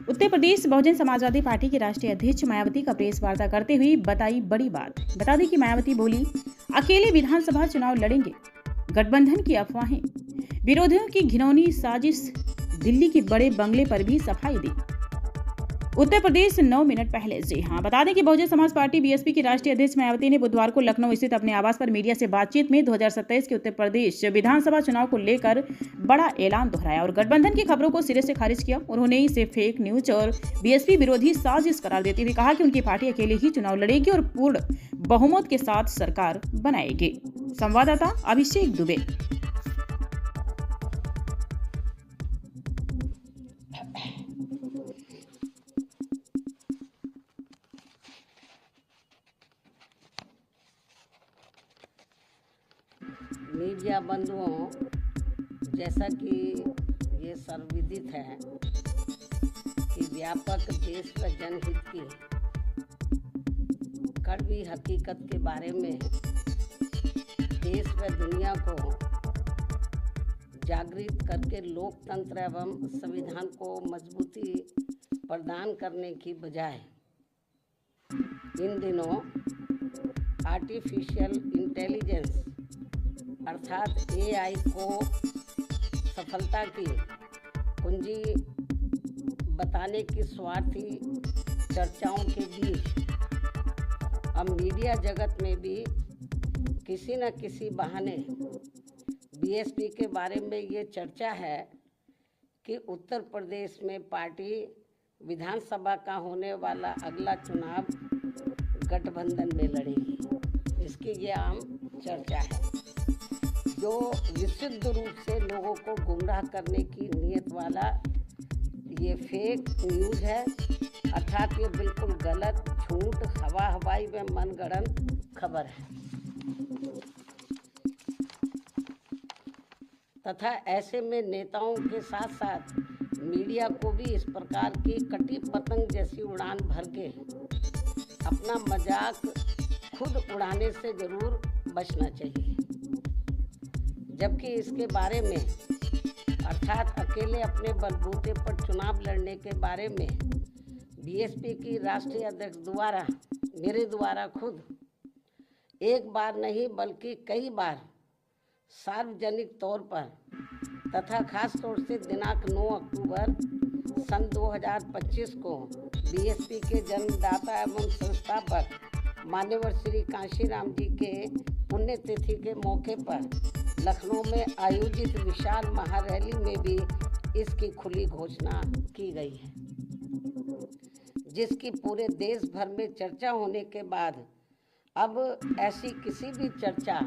Uttar Pradesh Bahujan Samajwadi party की राष्ट्रीय अध्यक्ष मायावती का प्रेस वार्ता करते हुए बताई बड़ी बात। बता दें कि मायावती बोली, अकेले विधानसभा चुनाव लड़ेंगे, गठबंधन की अफवाहें, विरोधियों की घिनौनी साजिश, दिल्ली के बड़े बंगले पर भी सफाई दी। उत्तर प्रदेश 9 मिनट पहले। जी हां, बता दें कि बहुजन समाज पार्टी बीएसपी की राष्ट्रीय अध्यक्ष मायावती ने बुधवार को लखनऊ स्थित अपने आवास पर मीडिया से बातचीत में 2027 के उत्तर प्रदेश विधानसभा चुनाव को लेकर बड़ा ऐलान दोहराया और गठबंधन की खबरों को सिरे से खारिज किया। उन्होंने इसे फेक न्यूज और बीएसपी विरोधी साजिश करार देते हुए कहा कि उनकी पार्टी अकेले ही चुनाव लड़ेगी और पूर्ण बहुमत के साथ सरकार बनाएगी। संवाददाता अभिषेक दुबे। मीडिया बंधुओं, जैसा कि ये सर्वविदित है कि व्यापक देश व जनहित की कड़वी हकीकत के बारे में देश व दुनिया को जागृत करके लोकतंत्र एवं संविधान को मजबूती प्रदान करने की बजाय इन दिनों आर्टिफिशियल इंटेलिजेंस अर्थात एआई को सफलता की कुंजी बताने की स्वार्थी चर्चाओं के बीच अब मीडिया जगत में भी किसी न किसी बहाने बीएसपी के बारे में ये चर्चा है कि उत्तर प्रदेश में पार्टी विधानसभा का होने वाला अगला चुनाव गठबंधन में लड़ेगी। इसकी ये आम चर्चा है जो विशुद्ध रूप से लोगों को गुमराह करने की नीयत वाला ये फेक न्यूज़ है, अर्थात ये बिल्कुल गलत, झूठ, हवाई व मनगढ़ंत खबर है तथा ऐसे में नेताओं के साथ साथ मीडिया को भी इस प्रकार की कटी पतंग जैसी उड़ान भर के अपना मजाक खुद उड़ाने से जरूर बचना चाहिए। जबकि इसके बारे में अर्थात अकेले अपने बलबूते पर चुनाव लड़ने के बारे में बीएसपी की राष्ट्रीय अध्यक्ष द्वारा मेरे द्वारा खुद एक बार नहीं बल्कि कई बार सार्वजनिक तौर पर तथा खास तौर से दिनांक 9 अक्टूबर सन 2025 को बीएसपी के जन्मदाता एवं संस्थापक मान्यवर श्री कांशीराम जी के पुण्यतिथि के मौके पर लखनऊ में आयोजित विशाल महारैली में भी इसकी खुली घोषणा की गई है, जिसकी पूरे देश भर में चर्चा होने के बाद अब ऐसी किसी भी चर्चा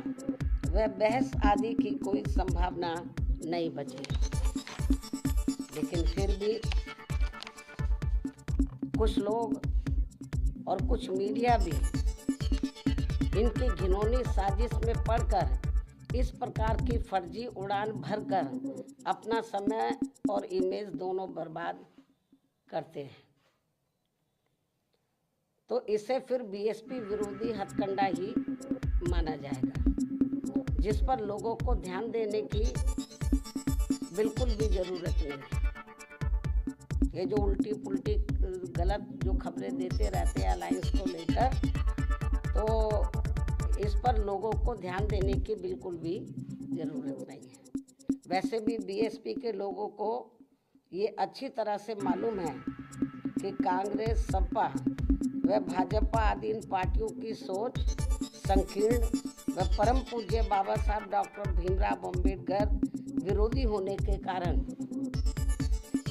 व बहस आदि की कोई संभावना नहीं बची। लेकिन फिर भी कुछ लोग और कुछ मीडिया भी इनकी घिनौनी साजिश में पड़कर इस प्रकार की फर्जी उड़ान भरकर अपना समय और इमेज दोनों बर्बाद करते हैं, तो इसे फिर बीएसपी विरोधी हथकंडा ही माना जाएगा, जिस पर लोगों को ध्यान देने की बिल्कुल भी ज़रूरत नहीं है। ये जो उल्टी पुल्टी गलत जो खबरें देते रहते हैं अलायंस को लेकर, तो इस पर लोगों को ध्यान देने की बिल्कुल भी ज़रूरत नहीं है। वैसे भी बीएसपी के लोगों को ये अच्छी तरह से मालूम है कि कांग्रेस, सपा व भाजपा आदि इन पार्टियों की सोच संकीर्ण व परम पूज्य बाबा साहब डॉक्टर भीमराव अम्बेडकर विरोधी होने के कारण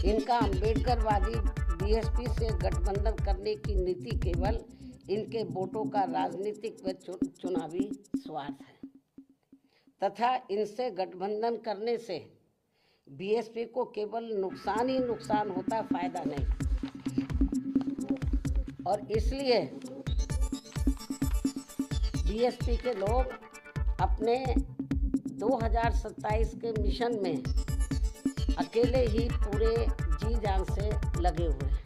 इनका अम्बेडकरवादी बीएसपी से गठबंधन करने की नीति केवल इनके वोटों का राजनीतिक व चुनावी स्वार्थ है तथा इनसे गठबंधन करने से बीएसपी को केवल नुकसान ही नुकसान होता, फायदा नहीं। और इसलिए बीएसपी के लोग अपने 2027 के मिशन में अकेले ही पूरे जी जान से लगे हुए हैं,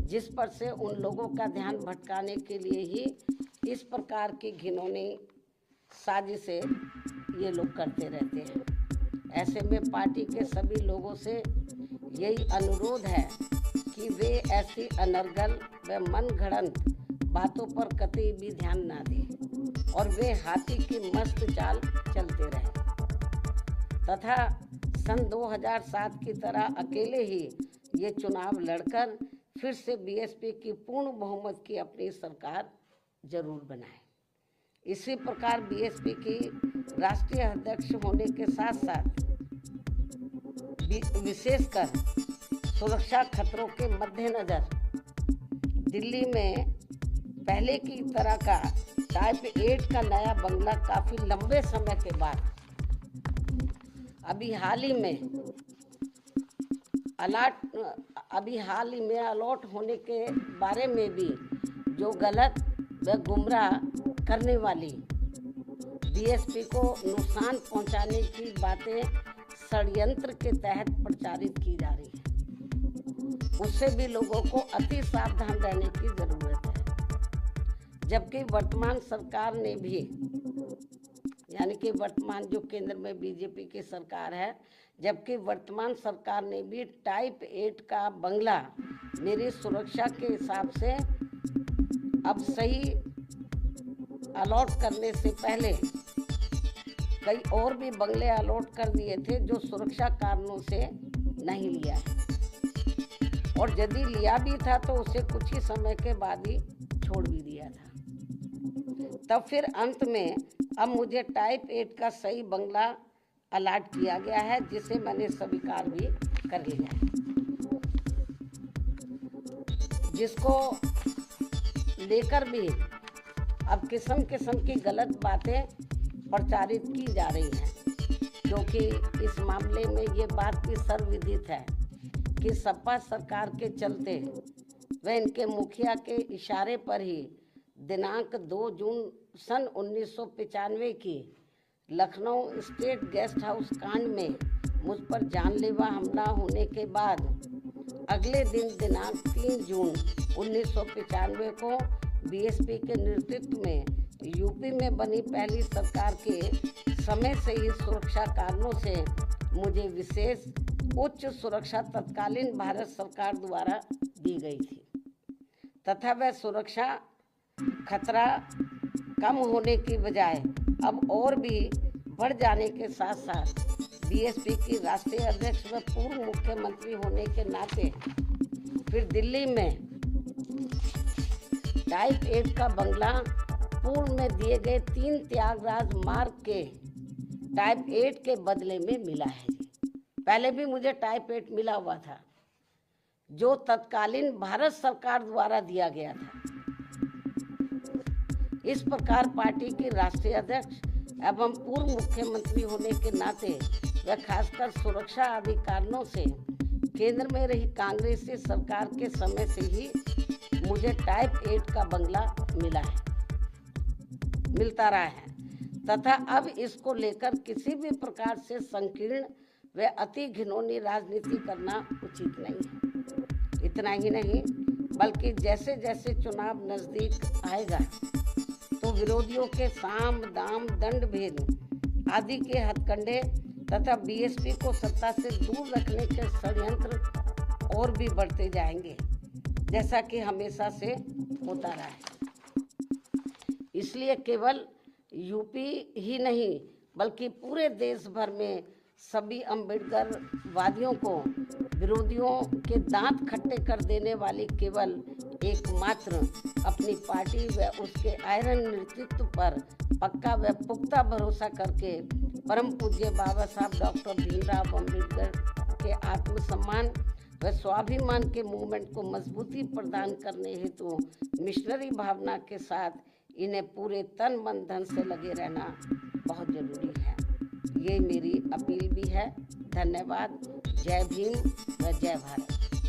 जिस पर से उन लोगों का ध्यान भटकाने के लिए ही इस प्रकार की घिनौनी साजिशें ये लोग करते रहते हैं। ऐसे में पार्टी के सभी लोगों से यही अनुरोध है कि वे ऐसी अनर्गल व मनगढ़ंत बातों पर कतई भी ध्यान ना दें और वे हाथी की मस्त चाल चलते रहें तथा सन 2007 की तरह अकेले ही ये चुनाव लड़कर फिर से बीएसपी की पूर्ण बहुमत की अपनी सरकार जरूर बनाए। इसी प्रकार बीएसपी की राष्ट्रीय अध्यक्ष होने के साथ साथ विशेषकर सुरक्षा खतरों के मद्देनजर दिल्ली में पहले की तरह का टाइप 8 का नया बंगला काफी लंबे समय के बाद अभी हाल ही में अलॉट होने के बारे में भी जो गलत व गुमराह करने वाली बीएसपी को नुकसान पहुंचाने की बातें षड्यंत्र के तहत प्रचारित की जा रही है, उससे भी लोगों को अति सावधान रहने की जरूरत है। जबकि वर्तमान सरकार ने भी, यानी कि वर्तमान जो केंद्र में बीजेपी की सरकार है, जबकि वर्तमान सरकार ने भी टाइप 8 का बंगला मेरी सुरक्षा के हिसाब से अब सही अलॉट करने से पहले कई और भी बंगले अलॉट कर दिए थे जो सुरक्षा कारणों से नहीं लिया है और यदि लिया भी था तो उसे कुछ ही समय के बाद ही छोड़ भी दिया था। तब फिर अंत में अब मुझे टाइप 8 का सही बंगला अलॉट किया गया है, जिसे मैंने स्वीकार भी कर लिया है, जिसको लेकर भी अब किस्म किस्म की गलत बातें प्रचारित की जा रही हैं, क्योंकि इस मामले में ये बात भी सर्वविदित है कि सपा सरकार के चलते व इनके मुखिया के इशारे पर ही दिनांक 2 जून सन 1995 की लखनऊ स्टेट गेस्ट हाउस कांड में मुझ पर जानलेवा हमला होने के बाद अगले दिन दिनांक 3 जून 1995 को बीएसपी के नेतृत्व में यूपी में बनी पहली सरकार के समय से ही सुरक्षा कारणों से मुझे विशेष उच्च सुरक्षा तत्कालीन भारत सरकार द्वारा दी गई थी तथा वह सुरक्षा खतरा कम होने की बजाय अब और भी बढ़ जाने के साथ साथ बीएसपी की राष्ट्रीय अध्यक्ष व पूर्व मुख्यमंत्री होने के नाते फिर दिल्ली में टाइप 8 का बंगला पूर्व में दिए गए 3 त्यागराज मार्ग के टाइप 8 के बदले में मिला है। पहले भी मुझे टाइप 8 मिला हुआ था जो तत्कालीन भारत सरकार द्वारा दिया गया था। इस प्रकार पार्टी की राष्ट्रीय अध्यक्ष एवं पूर्व मुख्यमंत्री होने के नाते व खासकर सुरक्षा आदि कारणों से केंद्र में रही कांग्रेसी सरकार के समय से ही मुझे टाइप 8 का बंगला मिलता रहा है तथा अब इसको लेकर किसी भी प्रकार से संकीर्ण व अति घिनौनी राजनीति करना उचित नहीं है। इतना ही नहीं बल्कि जैसे जैसे चुनाव नजदीक आएगा तो विरोधियों के साम दाम दंड भेद आदि के हथकंडे तथा बीएसपी को सत्ता से दूर रखने के षड्यंत्र और भी बढ़ते जाएंगे, जैसा कि हमेशा से होता रहा है। इसलिए केवल यूपी ही नहीं बल्कि पूरे देश भर में सभी अम्बेडकर वादियों को विरोधियों के दांत खट्टे कर देने वाली केवल एकमात्र अपनी पार्टी व उसके आयरन नेतृत्व पर पक्का व पुख्ता भरोसा करके परम पूज्य बाबा साहब डॉक्टर भीमराव अम्बेडकर के आत्मसम्मान व स्वाभिमान के मूवमेंट को मजबूती प्रदान करने हेतु मिशनरी भावना के साथ इन्हें पूरे तन मन धन से लगे रहना बहुत जरूरी है। ये मेरी अपील भी है। धन्यवाद। जय भीम व जय भारत।